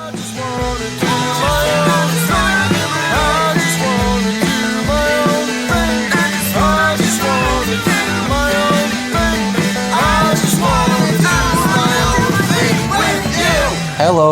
Hello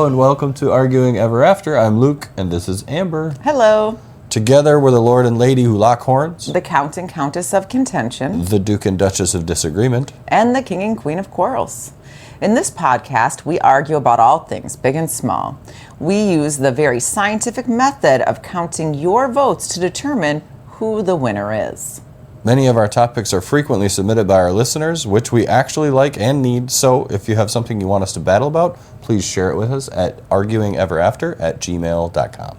and welcome to Arguing Ever After. I'm Luke and this is Amber. Hello. Together we're the Lord and Lady who lock horns, The Count and Countess of Contention, the Duke and Duchess of Disagreement, and the King and Queen of Quarrels. In this podcast, we argue about all things, big and small. We use the very scientific method of counting your votes to determine who the winner is. Many of our topics are frequently submitted by our listeners, which we actually like and need, so if you have something you want us to battle about, please share it with us at arguingeverafter@gmail.com.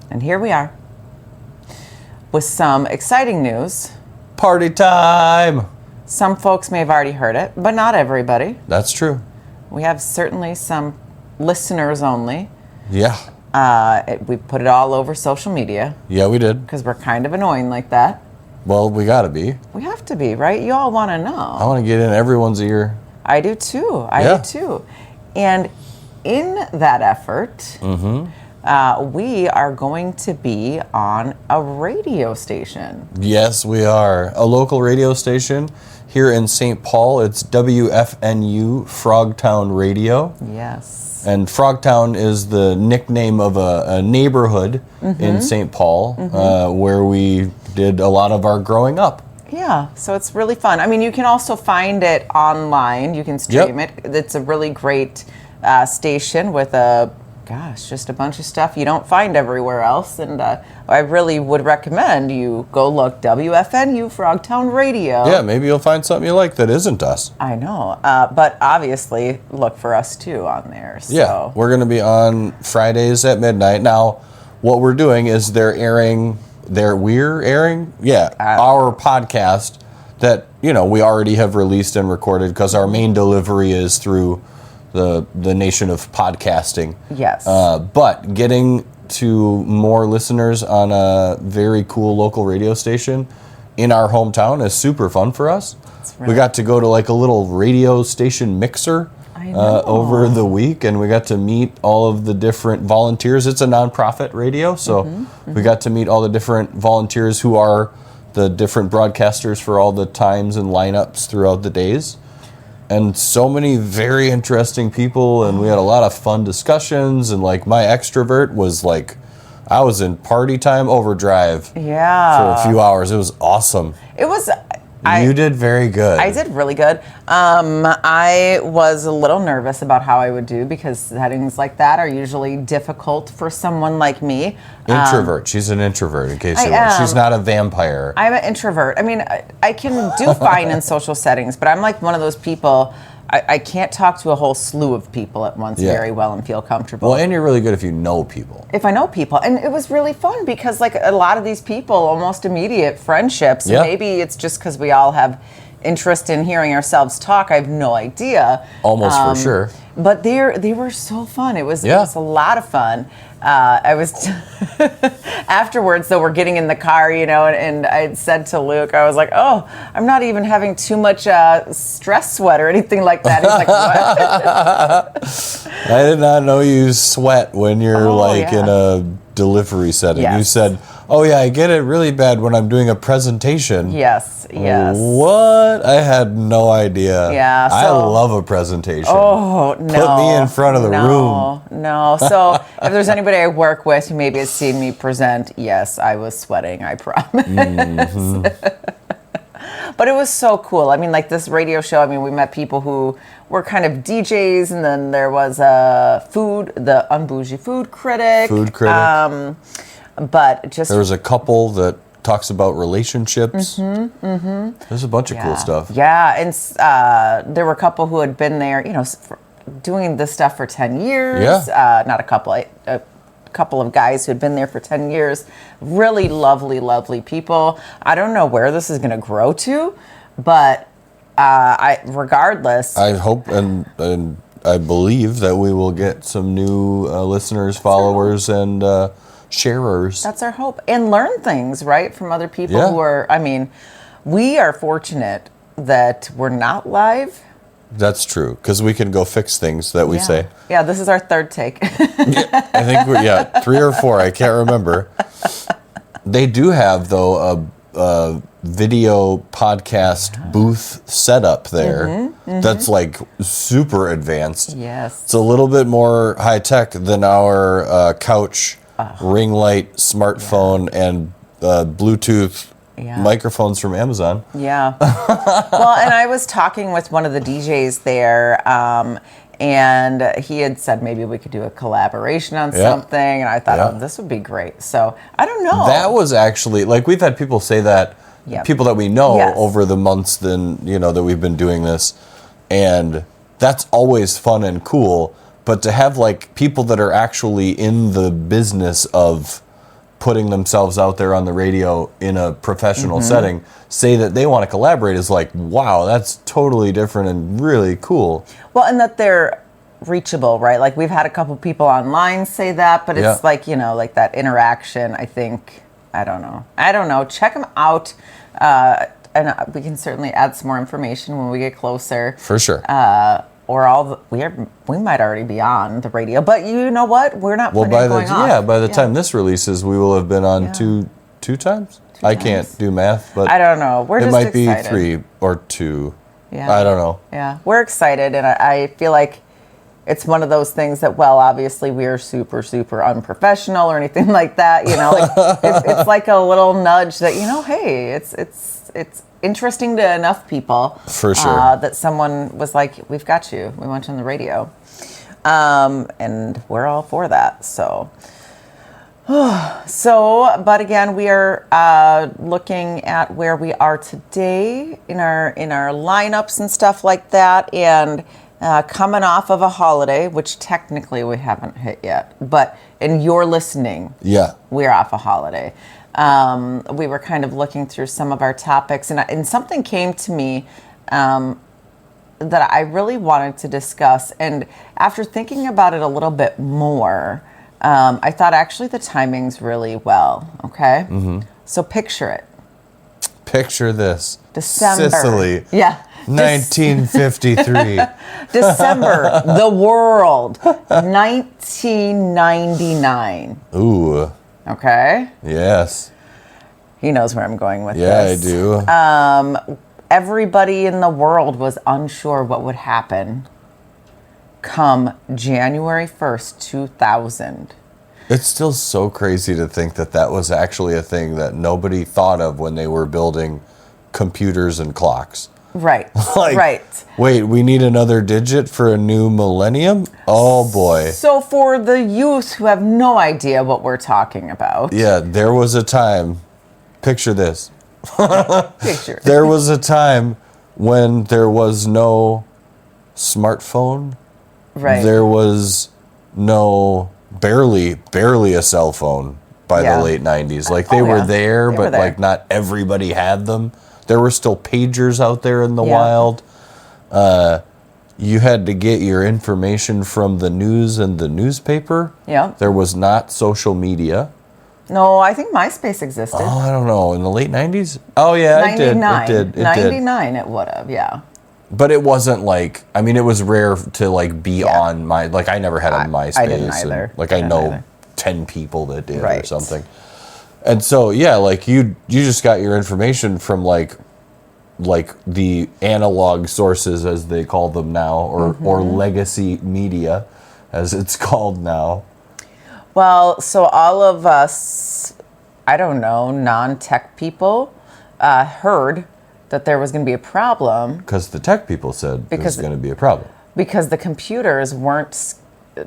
And here we are with some exciting news. Party time! Some folks may have already heard it, but not everybody. That's true. We have certainly some listeners only. Yeah. We put it all over social media. Yeah, we did. Because we're kind of annoying like that. Well, we gotta be. We have to be, right? You all want to know. I want to get in everyone's ear. I do too. I do too. And in that effort, we are going to be on a radio station. Yes, we are. A local radio station here in St. Paul. It's WFNU Frogtown Radio. Yes. And Frogtown is the nickname of a neighborhood in St. Paul where we did a lot of our growing up. Yeah, so it's really fun. I mean, you can also find it online. You can stream it. It's a really great station with just a bunch of stuff you don't find everywhere else. And I really would recommend you go look WFNU Frogtown Radio. Yeah, maybe you'll find something you like that isn't us. I know, but obviously look for us too on there. So. Yeah, we're going to be on Fridays at midnight. Now, what we're doing is we're airing our podcast that, we already have released and recorded because our main delivery is through the nation of podcasting. Yes. But getting to more listeners on a very cool local radio station in our hometown is super fun for us. We got to go to like a little radio station mixer over the week, and we got to meet all of the different volunteers. It's a nonprofit radio, so we got to meet all the different volunteers who are the different broadcasters for all the times and lineups throughout the days. And so many very interesting people, and we had a lot of fun discussions, and like my extrovert was like, I was in party time overdrive for a few hours. It was awesome. You did very good. I did really good. I was a little nervous about how I would do because settings like that are usually difficult for someone like me. Introvert. She's an introvert, in case you want. She's not a vampire. I'm an introvert. I mean, I can do fine in social settings, but I'm like one of those people. I can't talk to a whole slew of people at once very well and feel comfortable. Well, and you're really good if you know people. If I know people. And it was really fun because like a lot of these people, almost immediate friendships. And maybe it's just because we all have interest in hearing ourselves talk. I have no idea. Almost for sure. But they were so fun. It was a lot of fun. I was afterwards, though, we're getting in the car, and I said to Luke, I was like, "Oh, I'm not even having too much stress sweat or anything like that." He's like, "What?" I did not know you sweat when you're in a delivery setting. Yes. You said, "Oh yeah, I get it really bad when I'm doing a presentation." Yes. What? I had no idea. Yeah. I love a presentation. Oh, no. Put me in front of the room. No. So if there's anybody I work with who maybe has seen me present, yes, I was sweating, I promise. But it was so cool. I mean, like this radio show, we met people who were kind of DJs, and then there was the unbougie food critic. But just... There was a couple that talks about relationships. There's a bunch of cool stuff. Yeah, and there were a couple who had been there, doing this stuff for 10 years. Yeah. Not a couple, a couple of guys who had been there for 10 years. Really lovely, lovely people. I don't know where this is going to grow to, but regardless. I hope and I believe that we will get some new listeners, followers, and sharers. That's our hope. And learn things, right, from other people who are, we are fortunate that we're not live That's true, because we can go fix things that we say. Yeah, this is our third take. I think 3 or 4. I can't remember. They do have, though, a video podcast booth setup there that's like super advanced. Yes. It's a little bit more high tech than our couch, ring light, smartphone, and Bluetooth microphones from Amazon. Yeah. Well, and I was talking with one of the DJs there, and he had said maybe we could do a collaboration on something, and I thought, oh, this would be great. So I don't know. That was actually, like, we've had people say that, people that we know over the months that we've been doing this, and that's always fun and cool. But to have like people that are actually in the business of putting themselves out there on the radio in a professional setting say that they want to collaborate is like, wow, that's totally different and really cool. Well, and that they're reachable, right? Like we've had a couple people online say that, but it's like, like that interaction, I think, I don't know. Check them out. And we can certainly add some more information when we get closer. For sure. Or we might already be on the radio, but you know what? We're not putting it going off. By the time this releases, we will have been on two times. I can't do math, but I don't know. We're just excited. It might be 3 or 2. Yeah. I don't know. Yeah, we're excited, and I feel like it's one of those things that, well, obviously we are super, super unprofessional or anything like that. It's like a little nudge that hey, it's interesting to enough people. For sure. That someone was like, we've got you. We want you on the radio. And we're all for that. So, but again, we are looking at where we are today in our lineups and stuff like that. And coming off of a holiday, which technically we haven't hit yet. But in your listening, we're off a holiday. We were kind of looking through some of our topics, and something came to me that I really wanted to discuss. And after thinking about it a little bit more, I thought actually the timing's really well. Okay, so picture it. Picture this: December, Sicily, 1953. December, the world, 1999. Ooh. Okay. Yes. He knows where I'm going with this. Yeah, I do. Everybody in the world was unsure what would happen come January 1st, 2000. It's still so crazy to think that was actually a thing that nobody thought of when they were building computers and clocks. Right. Right. Wait, we need another digit for a new millennium? Oh, boy. So for the youth who have no idea what we're talking about. Yeah, there was a time. Picture this. Picture. There was a time when there was no smartphone. Right. There was barely a cell phone by the late 90s. Like they were there, but like not everybody had them. There were still pagers out there in the wild. You had to get your information from the news and the newspaper. Yeah. There was not social media. No, I think MySpace existed. Oh, I don't know. In the late 90s? Oh, yeah, 99. It did. 99 it would have, yeah. But it wasn't like, I mean, it was rare to like be on my, like I never had a MySpace. I didn't either. And, I know 10 people that did or something. And so, like you just got your information from like the analog sources, as they call them now, or legacy media, as it's called now. Well, so all of us, I don't know, non-tech people heard that there was going to be a problem. Because the tech people said there was going to be a problem. Because the computers weren't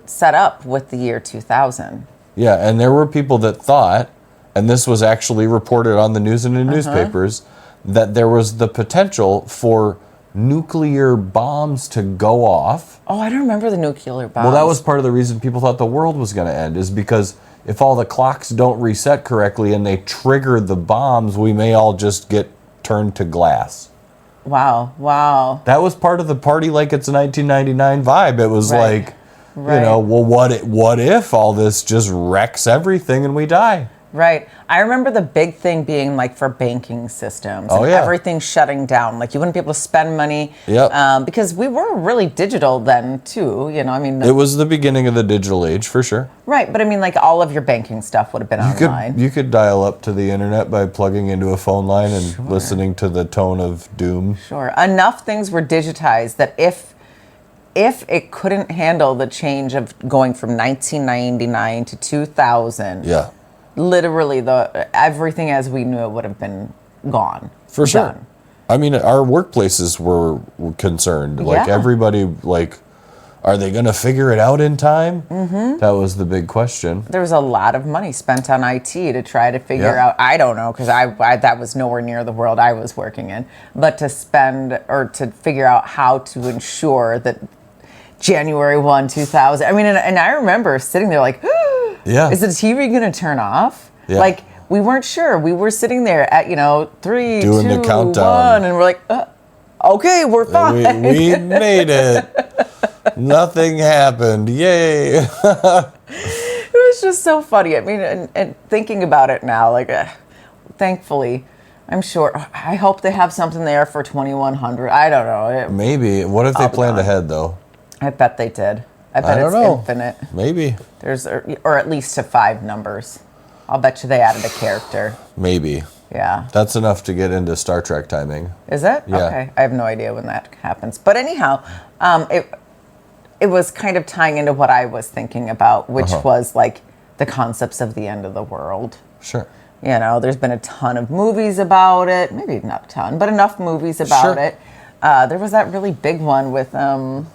set up with the year 2000. Yeah, and there were people that thought, and this was actually reported on the news and in newspapers, that there was the potential for nuclear bombs to go off. Oh, I don't remember the nuclear bombs. Well, that was part of the reason people thought the world was going to end, is because if all the clocks don't reset correctly and they trigger the bombs, we may all just get turned to glass. Wow. That was part of the party like it's a 1999 vibe. It was well, what if all this just wrecks everything and we die? Right. I remember the big thing being like for banking systems. Oh, and yeah. everything shutting down. Like you wouldn't be able to spend money. Yep. Because we were really digital then too. You know, I mean. It was the beginning of the digital age for sure. Right. But I mean, like all of your banking stuff would have been online. You could dial up to the internet by plugging into a phone line and listening to the tone of doom. Sure. Enough things were digitized that if it couldn't handle the change of going from 1999 to 2000, Yeah. literally everything as we knew it would have been gone. For sure. Done. I mean, our workplaces were concerned. Like Yeah. everybody, like, are they going to figure it out in time? Mm-hmm. That was the big question. There was a lot of money spent on IT to try to figure Yeah. out. I don't know because I that was nowhere near the world I was working in. But to spend or to figure out how to ensure that January 1, 2000. I mean, and I remember sitting there like, Yeah. is the TV going to turn off? Yeah. Like we weren't sure. We were sitting there at 3, Doing 2, the countdown. 1, and we're like, okay, we're fine. We made it. Nothing happened. Yay. It was just so funny. I mean, and thinking about it now, like, thankfully, I'm sure. I hope they have something there for 2100. I don't know. Maybe. What if they planned ahead, though? I bet they did. I bet don't it's know. infinite. Maybe. There's or at least to 5 numbers. I'll bet you they added a character. Maybe. Yeah. That's enough to get into Star Trek timing. Is it? Yeah. Okay. I have no idea when that happens. But anyhow, it was kind of tying into what I was thinking about, which was like the concepts of the end of the world. Sure. You know, there's been a ton of movies about it. Maybe not a ton, but enough movies about it. There was that really big one with, that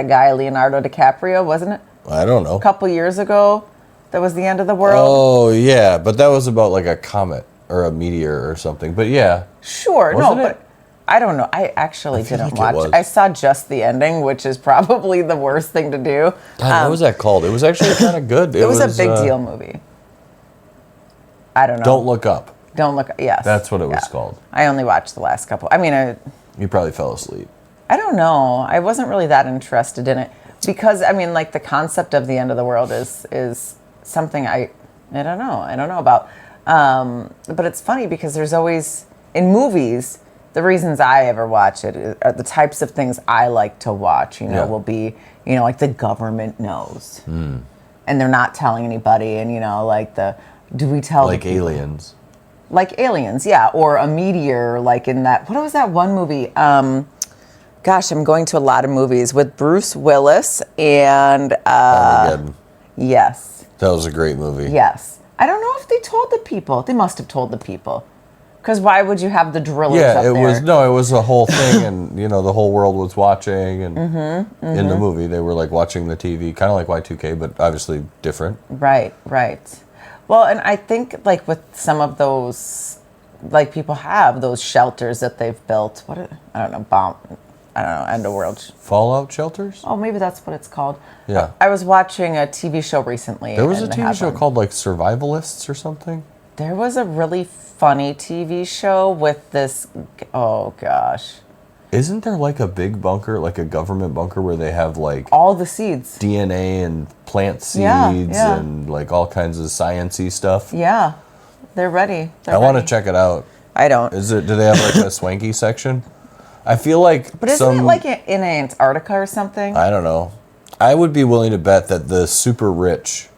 guy, Leonardo DiCaprio, wasn't it? I don't know. A couple years ago, that was the end of the world. Oh, yeah. But that was about like a comet or a meteor or something. But yeah. Sure. Wasn't no, it? but I don't know. I actually feel didn't like it watch. was. I saw just the ending, which is probably the worst thing to do. God, what was that called? It was actually kind of good. It was a big deal movie. I don't know. Don't Look Up. Don't look. Yes. That's what it was called. I only watched the last couple. I mean, You probably fell asleep. I don't know. I wasn't really that interested in it because I mean, like the concept of the end of the world is something I don't know. I don't know about. But it's funny because there's always in movies. The reasons I ever watch it are the types of things I like to watch. Will be like the government knows, and they're not telling anybody. And do we tell Like the people? Aliens. Like Aliens, yeah, or a meteor, like in that. What was that one movie? Gosh, I'm going to a lot of movies with Bruce Willis and Armageddon. yes, That was a great movie. yes. I don't know if they told the people. They must have told the people, because why would you have the drillers? Yeah, up it there? was a whole thing, and the whole world was watching, and in the movie they were like watching the TV, kind of like Y2K, but obviously different. Right. Well, and I think like with some of those, like people have those shelters that they've built. End of world. Fallout shelters? Oh, maybe that's what it's called. Yeah. I was watching a TV show recently. There was a and they TV had show one. called like Survivalists or something. There was a really funny TV show with this. Oh gosh. Isn't there like a big bunker, like a government bunker where they have like All the seeds. DNA and plant seeds Yeah. and like all kinds of sciencey stuff? Yeah. They're ready. I want to check it out. I don't. Do they have like a swanky section? I feel like But isn't it like in Antarctica or something? I don't know. I would be willing to bet that the super rich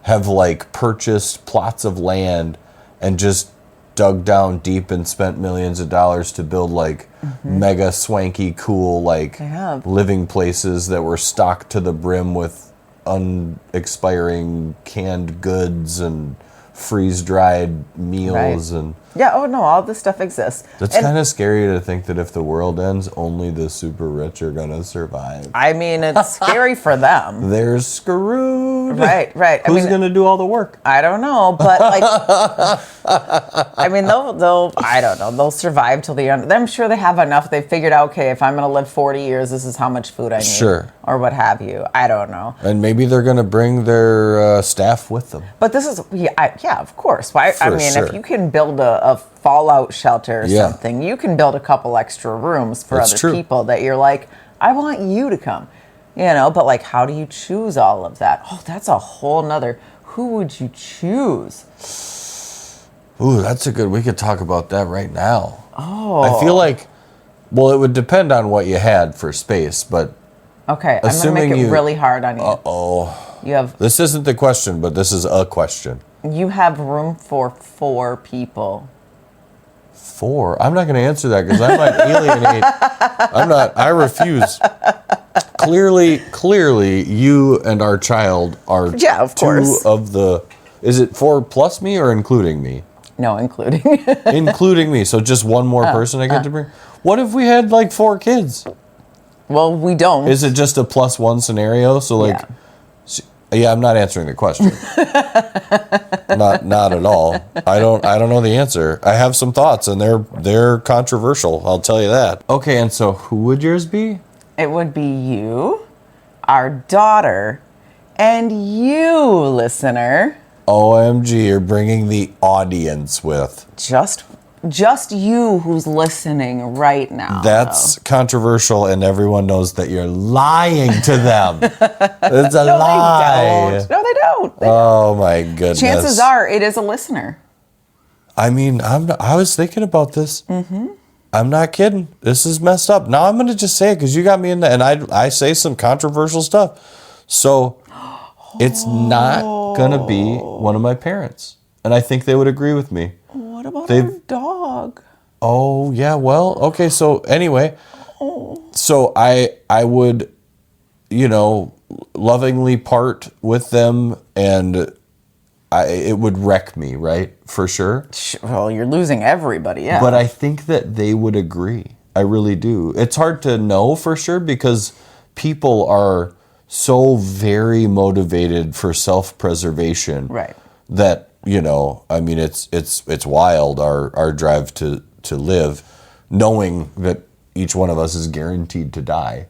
have like purchased plots of land and just dug down deep and spent millions of dollars to build like mega swanky cool like They have. living places that were stocked to the brim with unexpiring canned goods and freeze-dried meals. And Yeah. Oh no, all this stuff exists. that's And- kind of scary to think that if the world ends, only the super rich are gonna survive. I mean, it's scary for them. They're screwed. Right. Who's gonna do all the work? I don't know, but like, I mean, they'll I don't know, they'll survive till the end. I'm sure they have enough. They've figured out, okay, if I'm going to live 40 years, this is how much food I need. Sure. Or what have you. I don't know. And maybe they're gonna bring their staff with them. But this is, yeah, of course. Why? I For mean, sure. if you can build a fallout shelter or Yeah. something, you can build a couple extra rooms for That's other true. people that you're like, I want you to come. But like, how do you choose all of that? Oh, that's a whole nother. Who would you choose? Ooh, that's a good. We could talk about that right now. Oh. I feel like, well, it would depend on what you had for space, but okay, I'm gonna make it really hard on you. You have. This isn't the question, but this is a question. You have room for 4 people. 4? I'm not going to answer that because I might alienate. I refuse. Clearly, you and our child are of 2 course. of the. Is it 4 plus me or including me? No, including. Including me. So just one more person I get to bring. What if we had like 4 kids? Well, we don't. Is it just a +1 scenario? So like. Yeah, I'm not answering the question. not at all. I don't know the answer. I have some thoughts and they're controversial, I'll tell you that. Okay, and so who would yours be? It would be you, our daughter, and you, listener. OMG, you're bringing the audience with. Just you who's listening right now. That's controversial, and everyone knows that you're lying to them. It's a lie. No, they don't. Oh my goodness. Chances are it is a listener. I mean, I was thinking about this. Mm-hmm. I'm not kidding. This is messed up. Now I'm going to just say it because you got me in there, and I say some controversial stuff. So it's not going to be one of my parents, and I think they would agree with me. What about our dog? Oh, yeah, well, okay, so anyway, so I would, lovingly part with them, and it would wreck me, right, for sure? Well, you're losing everybody, yeah. But I think that they would agree. I really do. It's hard to know for sure because people are so very motivated for self-preservation. Right. That, I mean, it's wild, our drive to live, knowing that each one of us is guaranteed to die.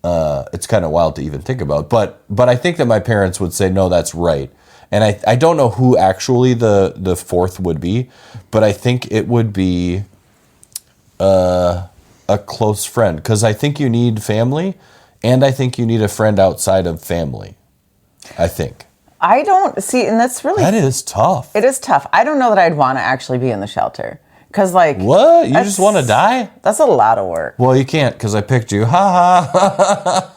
It's kind of wild to even think about. But I think that my parents would say, no, that's right. And I don't know who actually the 4th would be, but I think it would be a close friend. Because I think you need family, and I think you need a friend outside of family. I think. I don't see, and that's really... That is tough. It is tough. I don't know that I'd want to actually be in the shelter. Because, like... What? You just want to die? That's a lot of work. Well, you can't, because I picked you. Ha ha.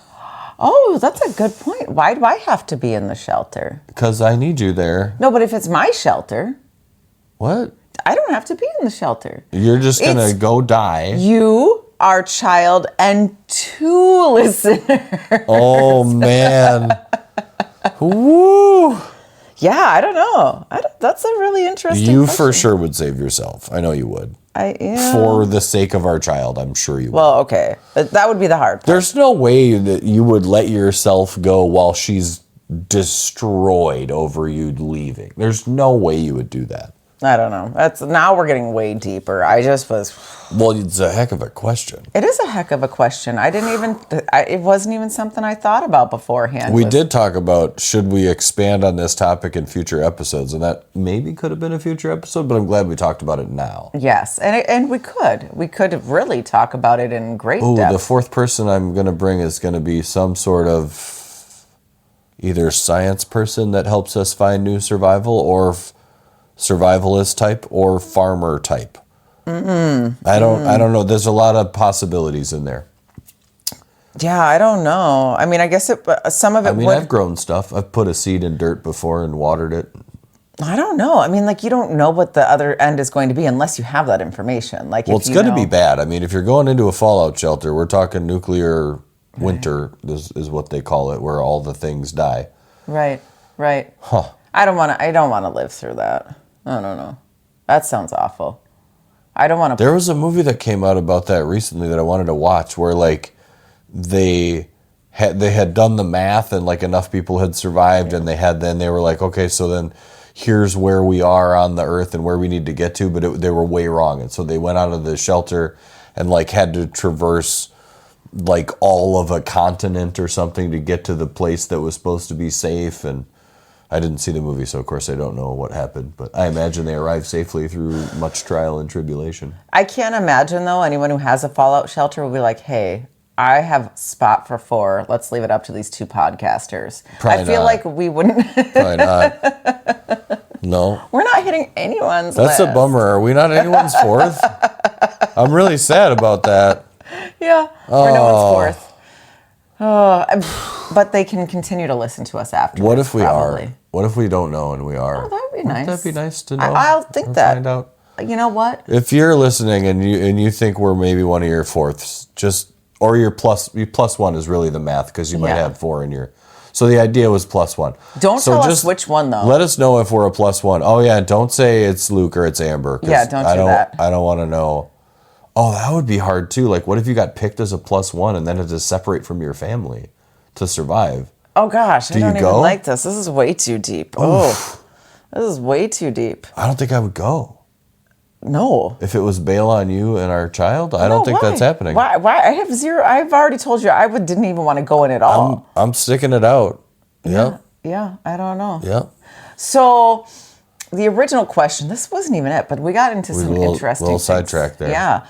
Oh, that's a good point. Why do I have to be in the shelter? Because I need you there. No, but if it's my shelter... What? I don't have to be in the shelter. You're just going to go die. You, our child, and 2 listeners. Oh, man. Woo! Yeah, I don't know. That's a really interesting You question. for sure would save yourself. I know you would. Yeah. For the sake of our child, I'm sure you would. Well, okay. That would be the hard part. There's no way that you would let yourself go while she's destroyed over you leaving. There's no way you would do that. I don't know. Now we're getting way deeper. I just was... Well, it's a heck of a question. It is a heck of a question. It wasn't even something I thought about beforehand. We did talk about should we expand on this topic in future episodes, and that maybe could have been a future episode, but I'm glad we talked about it now. Yes, and we could. We could really talk about it in great depth. The 4th person I'm going to bring is going to be some sort of either science person that helps us find new survival, or survivalist type, or farmer type. I don't know. There's a lot of possibilities in there. Yeah, I don't know. I mean, I guess some of it would... I've grown stuff. I've put a seed in dirt before and watered it. I don't know. I mean, like, you don't know what the other end is going to be unless you have that information. Like, well, it's going to be bad. I mean, if you're going into a fallout shelter, we're talking nuclear winter is what they call it, where all the things die. Right. Huh. I don't want to live through that. I don't know. That sounds awful. I don't want to... There was a movie that came out about that recently that I wanted to watch, where like they had done the math and like enough people had survived, and they were like, okay, so then here's where we are on the earth and where we need to get to, but they were way wrong, and so they went out of the shelter and like had to traverse like all of a continent or something to get to the place that was supposed to be safe. And I didn't see the movie, so of course I don't know what happened, but I imagine they arrived safely through much trial and tribulation. I can't imagine, though, anyone who has a fallout shelter will be like, hey, I have spot for 4. Let's leave it up to these 2 podcasters. Probably I feel not. like we wouldn't. Probably not. No. We're not hitting anyone's That's list. a bummer. Are we not anyone's 4th? I'm really sad about that. Yeah, we're no one's 4th. Oh, but they can continue to listen to us afterwards. What if we probably. are? What if we don't know and we are? Oh, that would be nice. Wouldn't that be nice to know? I'll think or that. Find out. You know what? If you're listening and you think we're maybe one of your 4ths, or your plus 1 is really the math because you might have 4 in your. So the idea was +1. Don't tell us which one though. Let us know if we're a +1. Oh yeah, don't say it's Luke or it's Amber. Yeah, don't do that. I don't want to know. Oh, that would be hard too. Like, what if you got picked as a +1 and then had to separate from your family to survive? Oh gosh, I don't even go? like this. This is way too deep. Oh, this is way too deep. I don't think I would go. No. If it was bail on you and our child, I don't think that's happening. Why? I have zero. I've already told you didn't even want to go in at all. I'm sticking it out. Yeah. Yeah, I don't know. Yeah. So the original question, this wasn't even it, but we got into some interesting little things. sidetrack there. Yeah.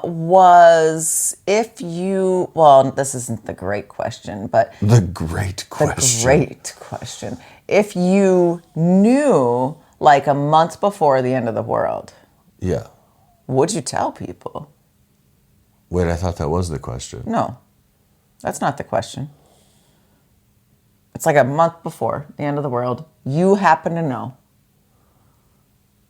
Was if you, well, this isn't the great question, but The great question. the great question. If you knew like a month before the end of the world, Yeah. would you tell people? Wait, I thought that was the question. No, that's not the question. It's like a month before the end of the world. You happen to know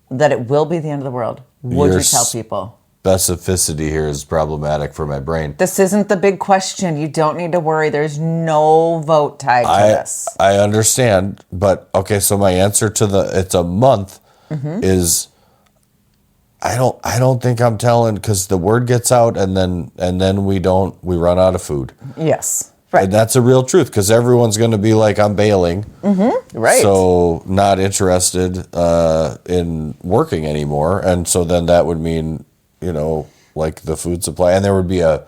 that it will be the end of the world. Would you tell people? Specificity here is problematic for my brain. This isn't the big question. You don't need to worry. There's no vote tied to this. I understand, but okay, so my answer to it's a month is I don't think I'm telling because the word gets out and then we run out of food. Yes. Right. And that's a real truth because everyone's going to be like, I'm bailing. Right. So not interested in working anymore. And so then that would mean, like the food supply. And there would be a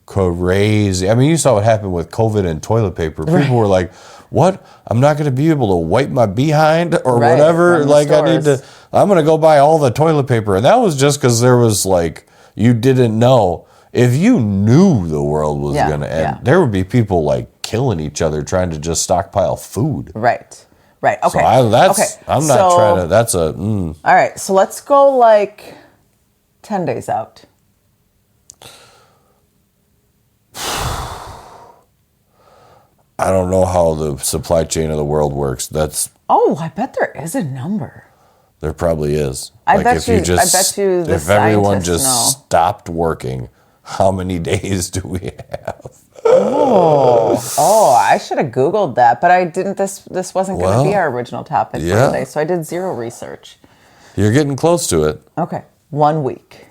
crazy, I mean, you saw what happened with COVID and toilet paper. People were like, what? I'm not going to be able to wipe my behind or whatever. Like I'm going to go buy all the toilet paper. And that was just because there was like, you didn't know. If you knew the world was going to end, there would be people like killing each other trying to just stockpile food. Right. Okay. So I'm not trying to, that's a. All right. So let's go like 10 days out. I don't know how the supply chain of the world works. Oh, I bet there is a number. There probably is. I bet you the if everyone scientists just know. stopped working, how many days do we have? Oh, I should have Googled that, but I didn't. This wasn't going to be our original topic for today, so I did zero research. You're getting close to it. Okay, 1 week.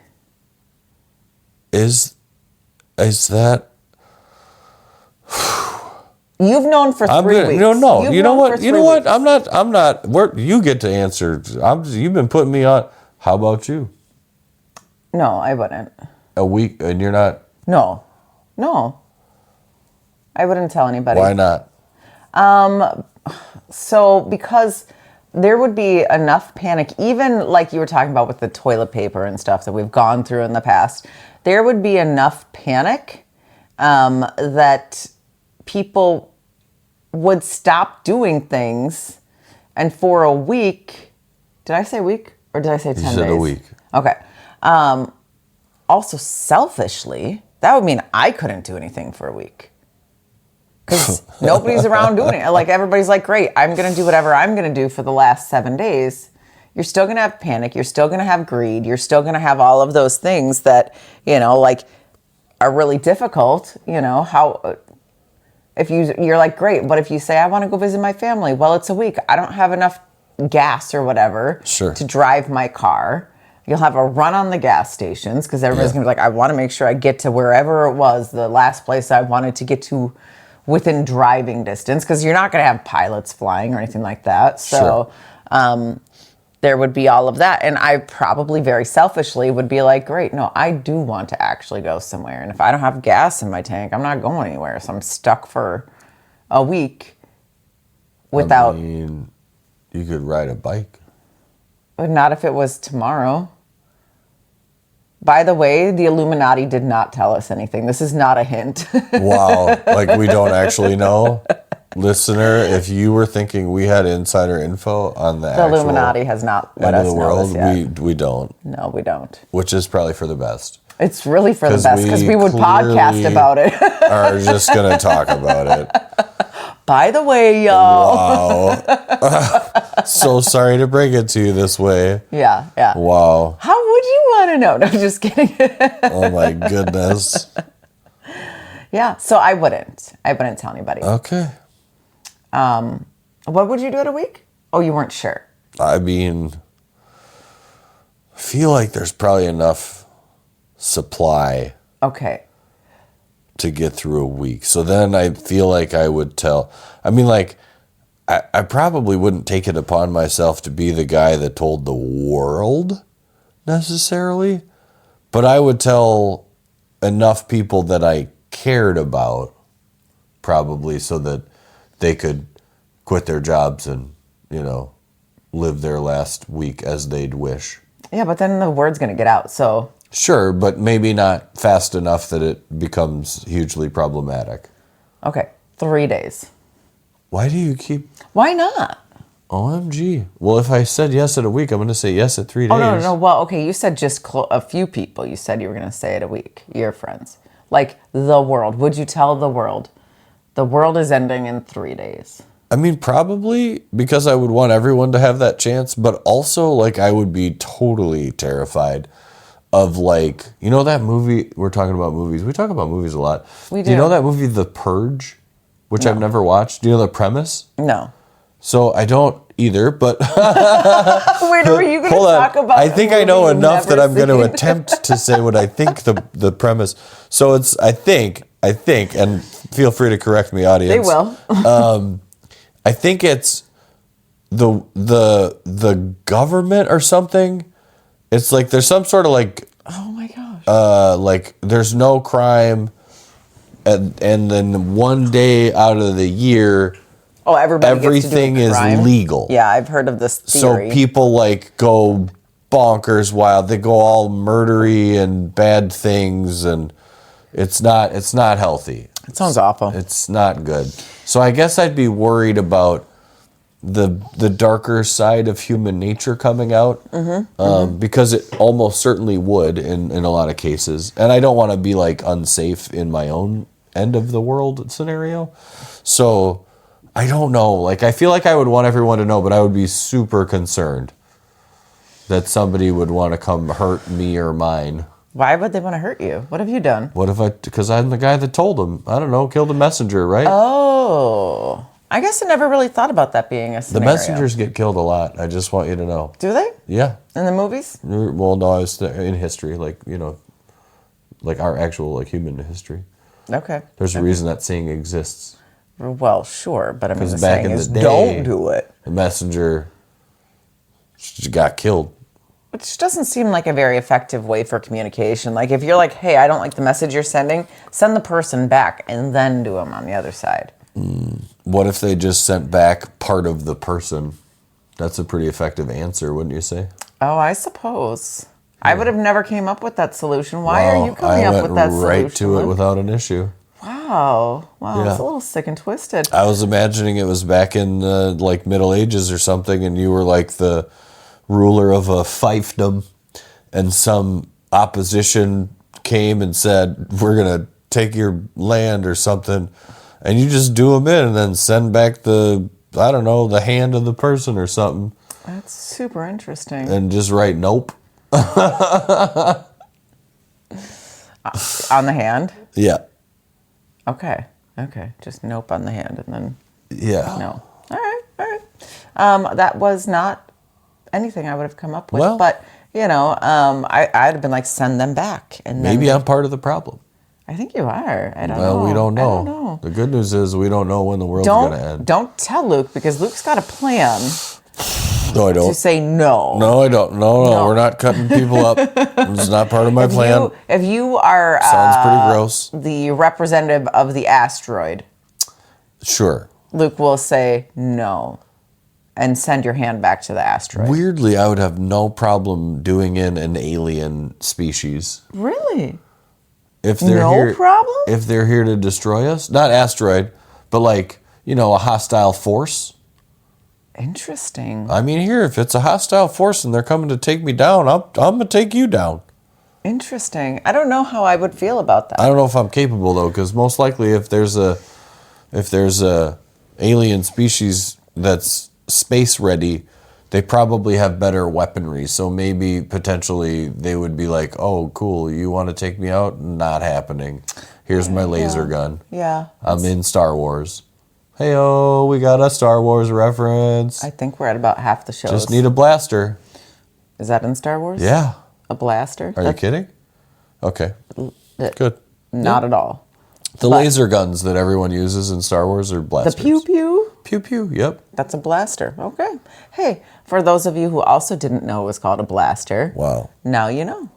Is that? You've known for 3 weeks. No. You know what? I'm not. You get to answer. You've been putting me on. How about you? No, I wouldn't. A week, and you're not. No. I wouldn't tell anybody. Why not? So because there would be enough panic, even like you were talking about with the toilet paper and stuff that we've gone through in the past, there would be enough panic that people would stop doing things. And for a week, did I say week or did I say 10 days? You said a week. Okay. Also, selfishly, that would mean I couldn't do anything for a week. Because nobody's around doing it. Like, everybody's like, great, I'm going to do whatever I'm going to do for the last 7 days. You're still going to have panic. You're still going to have greed. You're still going to have all of those things that, like, are really difficult. If you're like, great, but if you say, I want to go visit my family, well, it's a week. I don't have enough gas or whatever to drive my car. You'll have a run on the gas stations because everybody's going to be like, I want to make sure I get to wherever it was, the last place I wanted to get to within driving distance, because you're not going to have pilots flying or anything like that. So there would be all of that. And I probably very selfishly would be like, great, no, I do want to actually go somewhere. And if I don't have gas in my tank, I'm not going anywhere. So I'm stuck for a week without... I mean, you could ride a bike. But not if it was tomorrow. By the way, the Illuminati did not tell us anything. This is not a hint. Wow. Like we don't actually know? Listener, if you were thinking we had insider info on the actual Illuminati has not let end of us the know world, this yet. we don't. No, we don't. Which is probably for the best. It's really for the best because we would podcast clearly about it. Are just going to talk about it. By the way, y'all. Wow. So sorry to break it to you this way. Yeah. Wow. How would you want to know? No, just kidding. Oh my goodness. Yeah, so I wouldn't tell anybody. Okay. What would you do in a week? Oh, you weren't sure. I mean, I feel like there's probably enough supply Okay. to get through a week. So then I feel like I would tell. I mean, like, I probably wouldn't take it upon myself to be the guy that told the world necessarily, but I would tell enough people that I cared about probably so that they could quit their jobs and, live their last week as they'd wish. Yeah, but then the word's going to get out, so... Sure, but maybe not fast enough that it becomes hugely problematic. Okay, 3 days. Why do you keep... Why not? OMG. Well, if I said yes at a week, I'm going to say yes at 3 days. Oh, no. Well, okay, you said just a few people. You said you were going to say it a week. Your friends. Like, the world. Would you tell the world? The world is ending in 3 days. I mean, probably because I would want everyone to have that chance, but also, like, I would be totally terrified of, like, that movie, we're talking about movies. We talk about movies a lot. We do. Do you know that movie, The Purge, which I've never watched? Do you know the premise? No. So I don't either, but... Wait, are you going to talk about I think I know enough that I'm going to attempt to say what I think the premise... So it's, I think, and feel free to correct me, audience. They will. I think it's the government or something. It's like there's some sort of like... Oh my gosh. Like there's no crime, and then one day out of the year... Oh, everything gets to do a crime? is legal. Yeah, I've heard of this theory. So people like go bonkers wild. They go all murdery and bad things, and it's not healthy. It sounds awful. It's not good. So I guess I'd be worried about the darker side of human nature coming out, because it almost certainly would in a lot of cases. And I don't want to be like unsafe in my own end of the world scenario. So I don't know. Like, I feel like I would want everyone to know, but I would be super concerned that somebody would want to come hurt me or mine. Why would they want to hurt you? What have you done? Because I'm the guy that told them. I don't know, killed a messenger, right? Oh. I guess I never really thought about that being a scenario. The messengers get killed a lot. I just want you to know. Do they? Yeah. In the movies? Well, no, I was in history, like our actual like human history. Okay. There's a reason that saying exists. Well, sure, but I mean, the back saying in is the day, don't do it. The messenger got killed. Which doesn't seem like a very effective way for communication. Like, if you're like, hey, I don't like the message you're sending, send the person back and then do them on the other side. What if they just sent back part of the person? That's a pretty effective answer, wouldn't you say? Oh, I suppose. I would have never came up with that solution. Why are you coming up with that solution? I went right to it without an issue. Wow, Yeah. It's a little sick and twisted. I was imagining it was back in like Middle Ages or something, and you were like the ruler of a fiefdom, and some opposition came and said, we're going to take your land or something, and you just do them in and then send back the hand of the person or something. That's super interesting. And just write nope. On the hand? Yeah. Okay. Just nope on the hand and then no. All right. That was not anything I would have come up with. Well, but, I'd have been like, send them back. And then maybe I'm part of the problem. I think you are. I don't know. Well, we don't know. I don't know. The good news is we don't know when the world's going to end. Don't tell Luke, because Luke's got a plan. No, I don't. To say no. No, I don't. No, we're not cutting people up. It's not part of my plan. If you are sounds pretty gross, the representative of the asteroid, sure, Luke will say no. and send your hand back to the asteroid. Weirdly, I would have no problem doing in an alien species. Really? If they're No here, problem? If they're here to destroy us, not asteroid, but like, a hostile force. Interesting. I mean, here, if it's a hostile force and they're coming to take me down, I'm gonna take you down. Interesting. I don't know how I would feel about that. I don't know if I'm capable though, because most likely, if there's a alien species that's space ready, they probably have better weaponry. So maybe potentially they would be like, "Oh, cool, you want to take me out? Not happening. Here's my laser gun. Yeah. I'm in Star Wars. Hey-oh, we got a Star Wars reference. I think we're at about half the shows. Just need a blaster." Is that in Star Wars? Yeah. A blaster? Are you kidding? Okay. Good. Not at all. The laser guns that everyone uses in Star Wars are blasters. The pew-pew? Pew-pew, yep. That's a blaster. Okay. Hey, for those of you who also didn't know it was called a blaster. Wow. Now you know.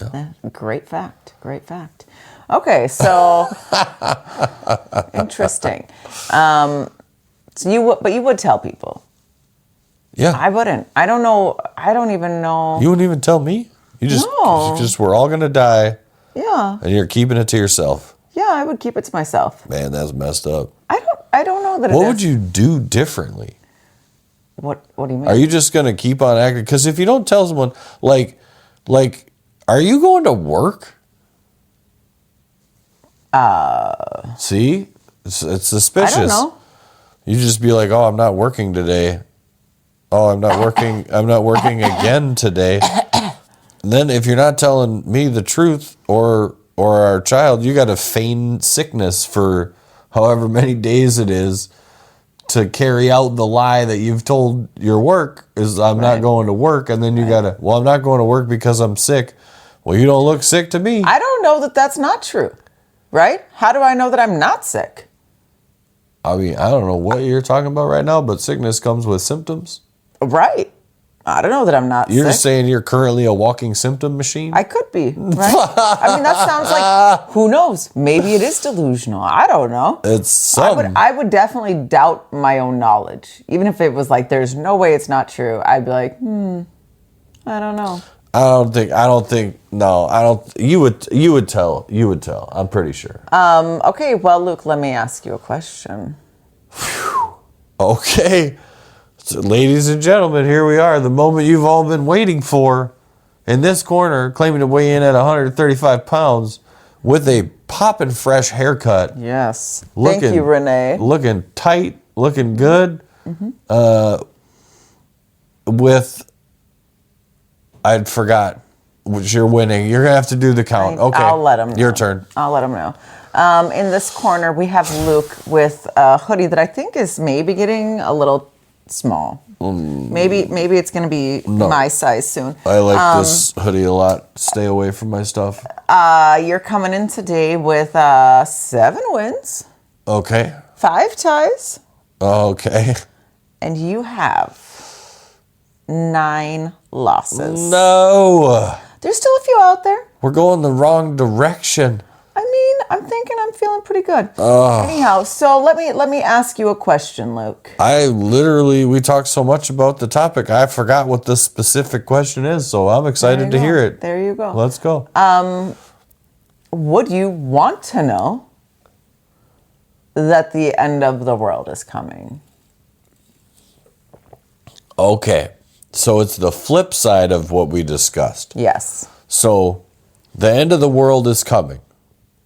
Yeah. Great fact. Great fact. Okay, so interesting. So you would tell people. Yeah. I wouldn't. I don't know. I don't even know. You wouldn't even tell me? You just we're all gonna die. Yeah. And you're keeping it to yourself. Yeah, I would keep it to myself. Man, that's messed up. I don't know that. What would you do differently? What do you mean? Are you just gonna keep on acting? Because if you don't tell someone, like, are you going to work? See, it's suspicious. I don't know. You just be like, "Oh, I'm not working today. Oh, I'm not working. I'm not working again today." And then, if you're not telling me the truth or our child, you got to feign sickness for however many days it is to carry out the lie that you've told your work is I'm not going to work, and then you gotta, well, I'm not going to work because I'm sick. Well, you don't look sick to me. I don't know that that's not true, right? How do I know that I'm not sick? I mean, I don't know what you're talking about right now, but sickness comes with symptoms. Right. I don't know that I'm not You're sick. just saying you're currently a walking symptom machine? I could be, right? I mean, that sounds like, who knows? Maybe it is delusional. I don't know. It's some. I would definitely doubt my own knowledge. Even if it was like, there's no way it's not true. I'd be like, I don't know. You would tell. I'm pretty sure. Okay, well, Luke, let me ask you a question. Okay. So, ladies and gentlemen, here we are, the moment you've all been waiting for. In this corner, claiming to weigh in at 135 pounds with a poppin' fresh haircut. Yes. Thank you, Renee. Looking tight, looking good. I forgot what you're winning. You're going to have to do the count. Okay. I'll let him know. Your turn. I'll let him know. In this corner, we have Luke with a hoodie that I think is maybe getting a little small. Maybe it's going to be my size soon. I like this hoodie a lot. Stay away from my stuff. You're coming in today with 7 wins. Okay. 5 ties. Okay. And you have 9 losses. No. There's still a few out there. We're going the wrong direction. I mean, I'm feeling pretty good. Anyhow, so let me ask you a question, Luke. We talked so much about the topic, I forgot what the specific question is, so I'm excited to hear it. There you go. Let's go. Would you want to know that the end of the world is coming? Okay. So it's the flip side of what we discussed. Yes. So the end of the world is coming.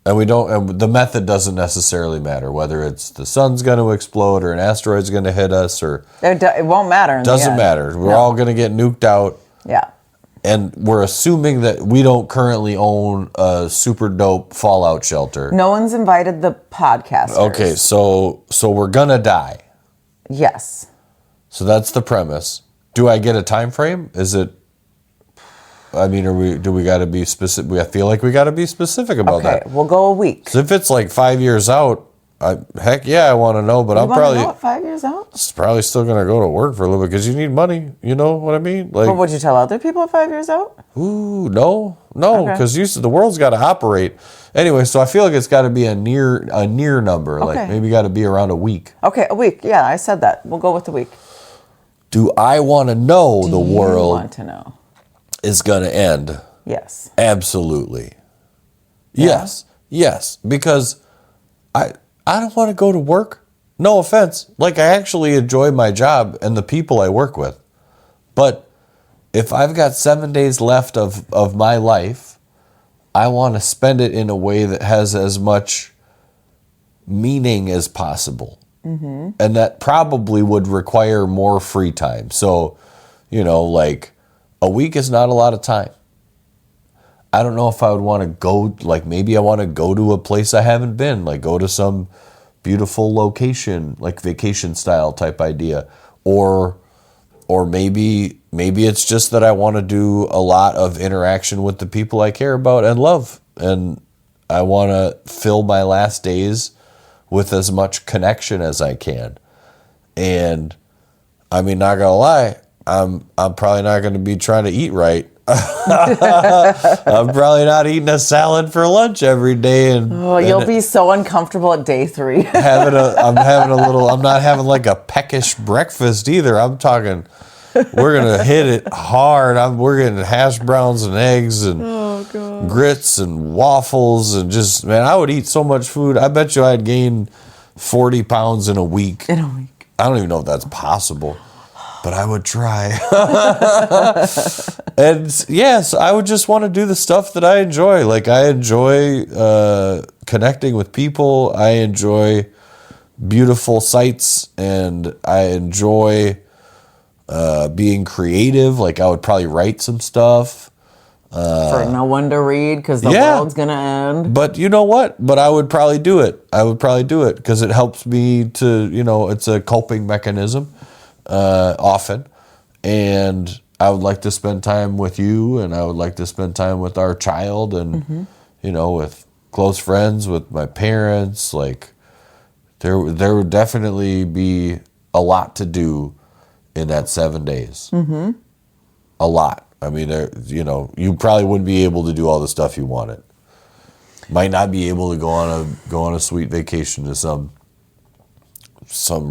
And the method doesn't necessarily matter, whether it's the sun's going to explode or an asteroid's going to hit us or... It won't matter. Doesn't matter. We're all going to get nuked out. Yeah. And we're assuming that we don't currently own a super dope fallout shelter. No one's invited the podcasters. Okay, so we're going to die. Yes. So that's the premise. Do I get a time frame? Is it... I mean, do we got to be specific? I feel like we got to be specific about that. Okay, we'll go a week. So if it's like 5 years out, heck yeah, I want to know. But I'm probably know 5 years out. It's probably still gonna go to work for a little bit because you need money. You know what I mean? Like, but would you tell other people 5 years out? Ooh, no, because the world's got to operate anyway. So I feel like it's got to be a near number. Okay. Like maybe got to be around a week. Okay, a week. Yeah, I said that. We'll go with a week. Do I want to know the world want to know? Is going to end? Yes. Absolutely. Yeah. Yes. Because I don't want to go to work. No offense. Like, I actually enjoy my job and the people I work with. But if I've got 7 days left of my life, I want to spend it in a way that has as much meaning as possible. Mm-hmm. And that probably would require more free time. So, like, a week is not a lot of time. I don't know if I would want to go, like, maybe I want to go to a place I haven't been, like go to some beautiful location, like vacation style type idea. Or maybe it's just that I want to do a lot of interaction with the people I care about and love. And I want to fill my last days with as much connection as I can. And I mean, not gonna lie, I'm probably not gonna be trying to eat right. I'm probably not eating a salad for lunch every day, and you'll be so uncomfortable at day 3. I'm not having like a peckish breakfast either. I'm talking, we're gonna hit it hard. We're getting hash browns and eggs and grits and waffles and just, man, I would eat so much food. I bet you I'd gain 40 pounds in a week. I don't even know if that's possible, but I would try. And yes, I would just want to do the stuff that I enjoy. Like, I enjoy connecting with people. I enjoy beautiful sights, and I enjoy being creative. Like, I would probably write some stuff. For no one to read because the world's going to end. But you know what? But I would probably do it. Because it helps me to, it's a coping mechanism often. And I would like to spend time with you, and I would like to spend time with our child and, with close friends, with my parents. Like, there would definitely be a lot to do in that 7 days. Mm-hmm. A lot. I mean, you probably wouldn't be able to do all the stuff you wanted. Might not be able to go on a sweet vacation to some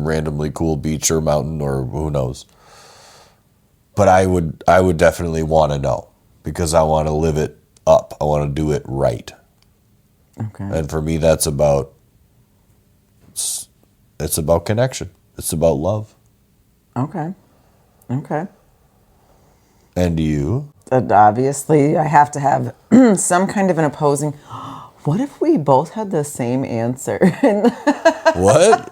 randomly cool beach or mountain, or who knows. But I would definitely want to know, because I want to live it up. I want to do it right. Okay. And for me, it's about connection. It's about love. Okay. And you? Obviously, I have to have some kind of an opposing. What if we both had the same answer? What?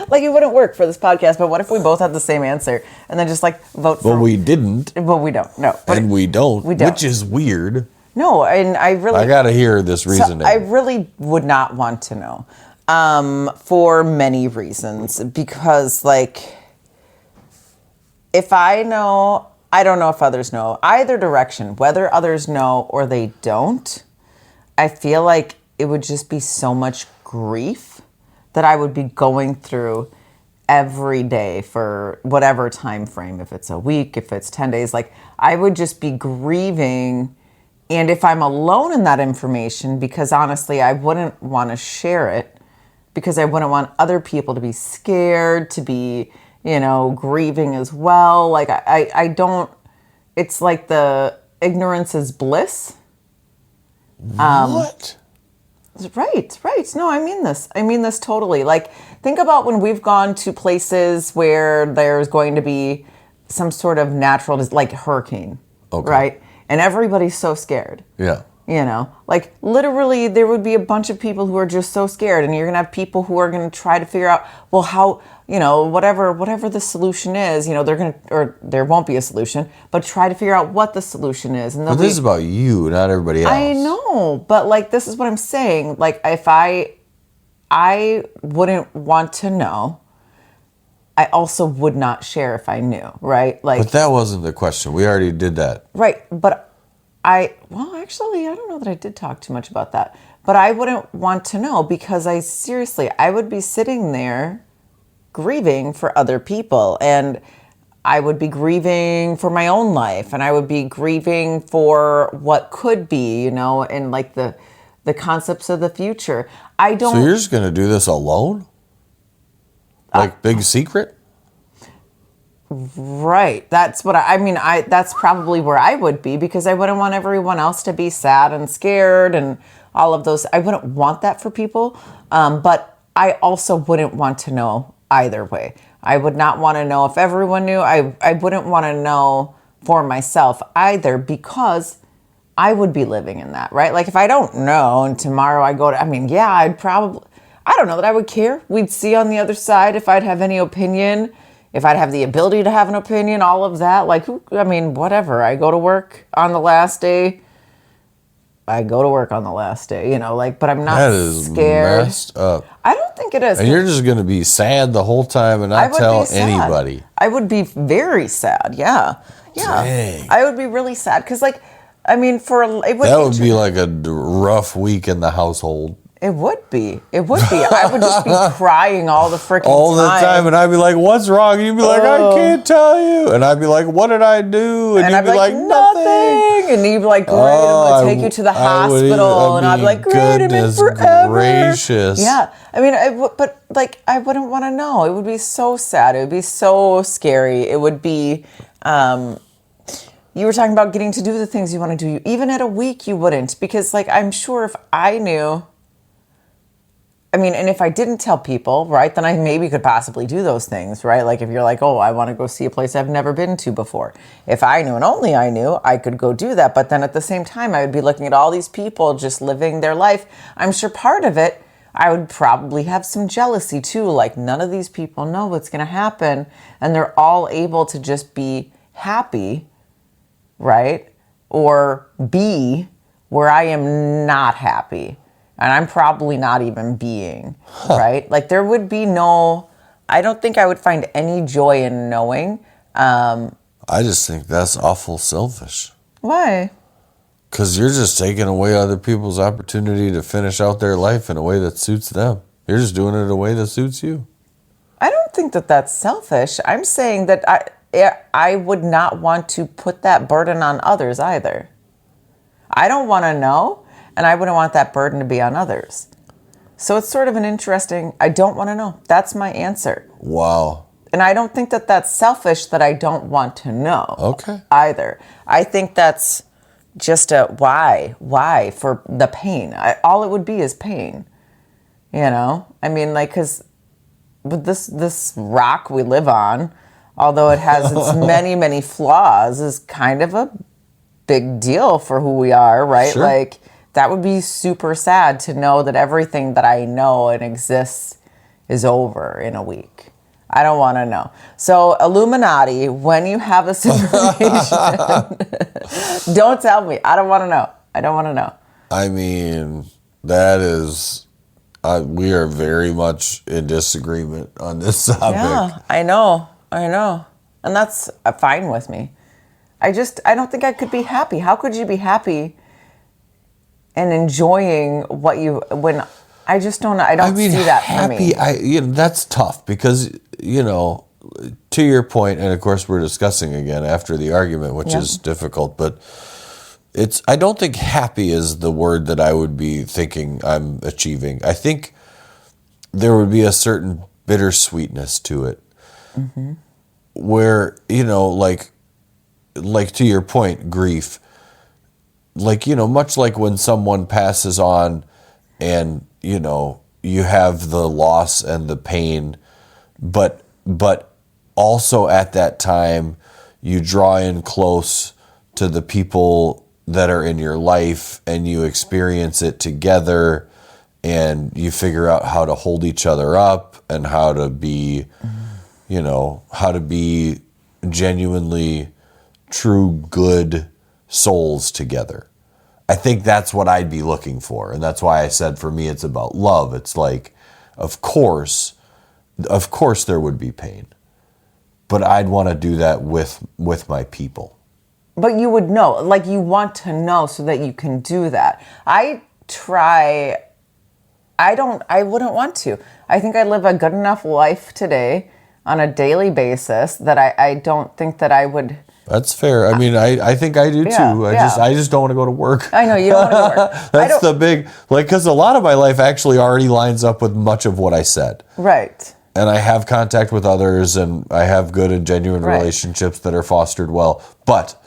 Like, it wouldn't work for this podcast, but what if we both had the same answer and then just like vote for? But we didn't. But we don't. No. And we don't. Which is weird. No, and I got to hear this reasoning. So I really would not want to know, for many reasons. Because, like, if I know, I don't know if others know. Either direction, whether others know or they don't, I feel like it would just be so much grief that I would be going through every day for whatever time frame. If it's a week, if it's 10 days, like, I would just be grieving. And if I'm alone in that information, because honestly, I wouldn't want to share it, because I wouldn't want other people to be scared, to be, grieving as well. Like, I don't, it's like the ignorance is bliss. What? Right. No, I mean this totally. Like, think about when we've gone to places where there's going to be some sort of natural, like hurricane, right? And everybody's so scared. Yeah. Like, literally there would be a bunch of people who are just so scared, and you're going to have people who are going to try to figure out, well, how, whatever the solution is, they're going to, or there won't be a solution, but try to figure out what the solution is. And but this is about you, not everybody else. I know, but like, this is what I'm saying. Like, if I wouldn't want to know, I also would not share if I knew, right? Like, but that wasn't the question. We already did that. Right, but actually, I don't know that I did talk too much about that. But I wouldn't want to know, because I would be sitting there grieving for other people, and I would be grieving for my own life, and I would be grieving for what could be, and like the concepts of the future. So you're just going to do this alone? Like, big secret? Right. That's what I mean. That's probably where I would be, because I wouldn't want everyone else to be sad and scared and all of those. I wouldn't want that for people. But I also wouldn't want to know either way. I would not want to know if everyone knew. I wouldn't want to know for myself either, because I would be living in that, right? Like if I don't know and tomorrow I go to, I'd probably, I don't know that I would care. We'd see on the other side if I'd have any opinion, if I'd have the ability to have an opinion, all of that. Like, whatever. I go to work on the last day. But I'm not That is scared. messed up. I don't think it is. And you're just going to be sad the whole time and not tell anybody. I would be very sad. Yeah. Dang. I would be really sad because, that would be like a rough week in the household. It would be. I would just be crying all the freaking time. All the time. And I'd be like, what's wrong? And you'd be like, I can't tell you. And I'd be like, what did I do? And you'd be like, nothing. And you'd be like, great, I'm going to take you to the hospital. And I'd be like, great, I'm in forever. Gracious. Yeah. I wouldn't want to know. It would be so sad. It would be so scary. It would be, you were talking about getting to do the things you want to do. Even at a week, you wouldn't. Because, I'm sure if I knew... and if I didn't tell people, right, then I maybe could possibly do those things, right? Like if you're like, oh, I want to go see a place I've never been to before. If I knew and only I knew, I could go do that. But then at the same time, I would be looking at all these people just living their life. I'm sure part of it, I would probably have some jealousy too. Like none of these people know what's going to happen. And they're all able to just be happy, right? Or be where I am not happy. And I'm probably not even being, right? Like there would be I don't think I would find any joy in knowing. I just think that's awful selfish. Why? Because you're just taking away other people's opportunity to finish out their life in a way that suits them. You're just doing it in a way that suits you. I don't think that that's selfish. I'm saying that I would not want to put that burden on others either. I don't want to know. And I wouldn't want that burden to be on others. So it's sort of an interesting, I don't want to know. That's my answer. Wow. And I don't think that that's selfish that I don't want to know. Okay. Either. I think that's just a why for the pain. All it would be is pain. Because with this rock we live on, although it has its many, many flaws, is kind of a big deal for who we are, right? Sure. That would be super sad to know that everything that I know and exists is over in a week. I don't want to know. So, Illuminati, when you have this information, don't tell me. I don't want to know. That is, we are very much in disagreement on this topic. Yeah, I know. And that's fine with me. I don't think I could be happy. How could you be happy and enjoying when I just don't know. I don't see that happy, for me. That's tough because, to your point, and of course we're discussing again after the argument, which is difficult, but I don't think happy is the word that I would be thinking I'm achieving. I think there would be a certain bittersweetness to it. Mm-hmm. Where, like to your point, grief, much like when someone passes on and, you have the loss and the pain, but also at that time you draw in close to the people that are in your life and you experience it together and you figure out how to hold each other up and how to be, how to be genuinely true good souls together. I think that's what I'd be looking for. And that's why I said for me it's about love. It's like, of course there would be pain. But I'd want to do that with my people. But you would know, you want to know so that you can do that. I wouldn't want to. I think I live a good enough life today on a daily basis that I don't think that I would. That's fair. I think I do too. I just don't want to go to work. I know you don't want to go to work. That's the big, because a lot of my life actually already lines up with much of what I said. Right. And I have contact with others, and I have good and genuine relationships that are fostered well. But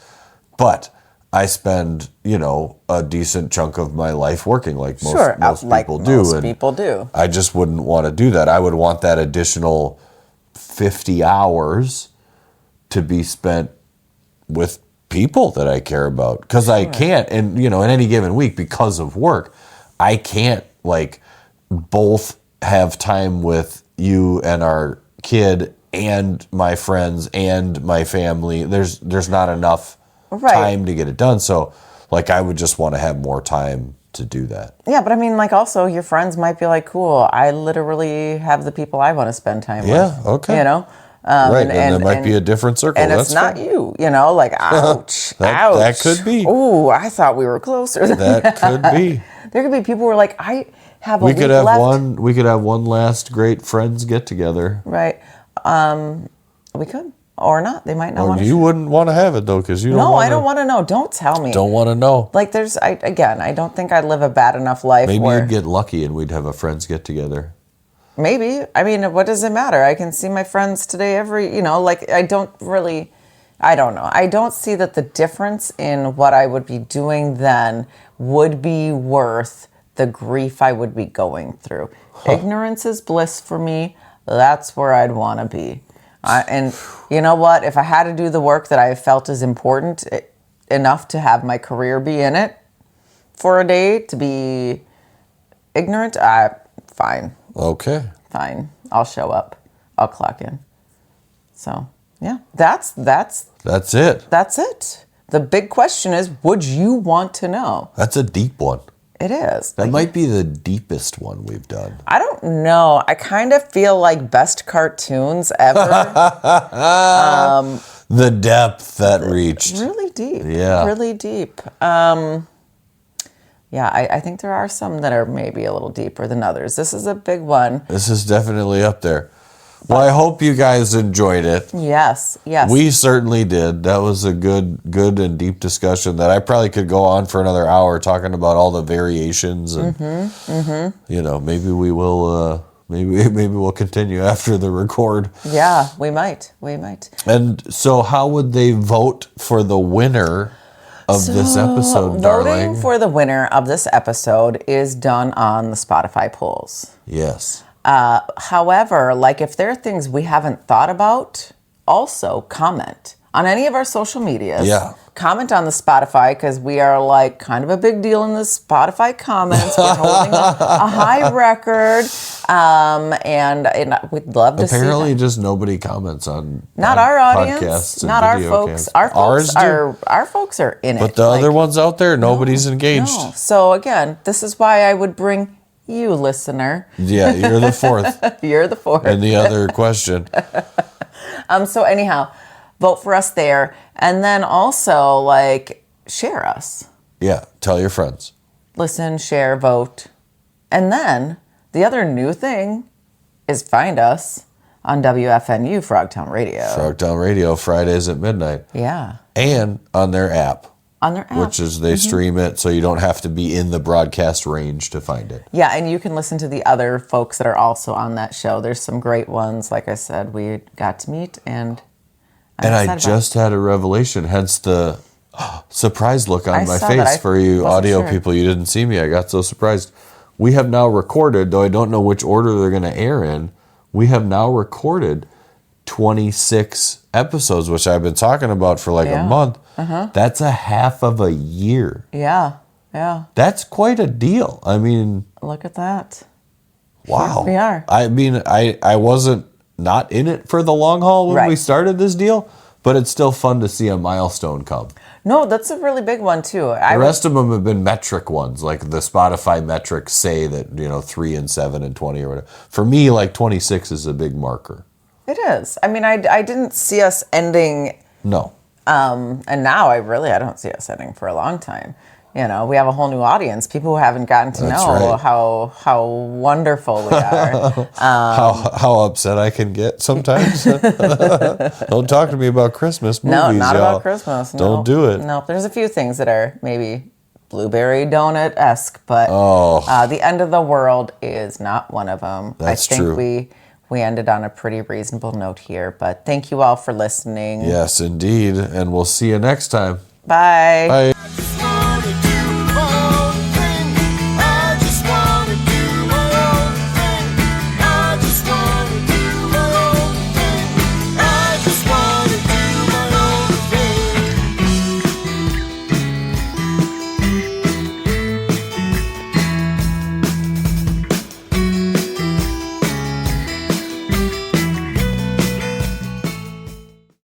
I spend, a decent chunk of my life working like most people do. Most people do. I just wouldn't want to do that. I would want that additional 50 hours to be spent with people that I care about. Because I can't, and in any given week, because of work, I can't both have time with you and our kid and my friends and my family. There's not enough time to get it done. So I would just want to have more time to do that. Yeah, but I mean, also your friends might be cool, I literally have the people I want to spend time with. Yeah, okay. Right, and there might be a different circle. And it's not you, ouch, ouch. That could be. Ooh, I thought we were closer than that. That could be. There could be people who are like, I have a we week could have left. We could have one last great friends get together. Right. We could. Or not. They might not want to. You wouldn't want to have it, though, because you don't No, I don't want to know. Don't tell me. Don't want to know. I don't think I'd live a bad enough life. Maybe you'd get lucky and we'd have a friends get together. Maybe. I mean, what does it matter? I can see my friends today I don't know. I don't see that the difference in what I would be doing then would be worth the grief I would be going through. Ignorance is bliss for me. That's where I'd want to be. And you know what? If I had to do the work that I felt is important enough to have my career be in it for a day, to be ignorant, fine. Okay. Fine. I'll show up. I'll clock in. So, yeah. That's it. That's it. The big question is, would you want to know? That's a deep one. It is. That might be the deepest one we've done. I don't know. I kind of feel like best cartoons ever. The depth that reached. Really deep. Yeah. Really deep. Yeah, I think there are some that are maybe a little deeper than others. This is a big one. This is definitely up there. Well, I hope you guys enjoyed it. Yes. We certainly did. That was a good and deep discussion that I probably could go on for another hour talking about all the variations and maybe we will maybe we'll continue after the record. Yeah, we might. And so how would they vote for the winner of this episode, darling? Voting for the winner of this episode is done on the Spotify polls. Yes. However, if there are things we haven't thought about, also comment on any of our social medias. Yeah. Comment on the Spotify, because we are kind of a big deal in the Spotify comments. We're holding a high record, and we'd love to see Apparently, that. just nobody comments on Not on our audience, podcasts and not our video folks. casts. Our folks Ours do. our folks are in it. But the other ones out there, nobody's engaged. No. So again, this is why I would bring you, listener. Yeah, you're the fourth. You're the fourth. And the other question. So anyhow, vote for us there. And then also, share us. Yeah, tell your friends. Listen, share, vote. And then the other new thing is find us on WFNU, Frogtown Radio. Frogtown Radio, Fridays at midnight. Yeah. And on their app. On their app. Which is they stream it, so you don't have to be in the broadcast range to find it. Yeah, and you can listen to the other folks that are also on that show. There's some great ones, like I said, we got to meet, and I just had a revelation, hence the surprise look on my face for you audio people. You didn't see me. I got so surprised. We have now recorded, though I don't know which order they're going to air in, we have now recorded 26 episodes, which I've been talking about for a month. That's a half of a year. Yeah. That's quite a deal. I mean, look at that. Wow. Here we are. I mean, I wasn't not in it for the long haul when we started this deal, but it's still fun to see a milestone come. No, that's a really big one too. The rest of them have been metric ones, like the Spotify metrics say that 3 and 7 and 20 or whatever. For me, 26 is a big marker. It is. I mean, I didn't see us ending. No. And now I don't see us ending for a long time. We have a whole new audience, people who haven't gotten to know how wonderful we are. How upset I can get sometimes. Don't talk to me about Christmas movies, No, not y'all. about Christmas. No. Don't do it. No, there's a few things that are maybe blueberry donut-esque, but the end of the world is not one of them. That's I think true. we we ended on a pretty reasonable note here. But thank you all for listening. Yes, indeed. And we'll see you next time. Bye. Bye.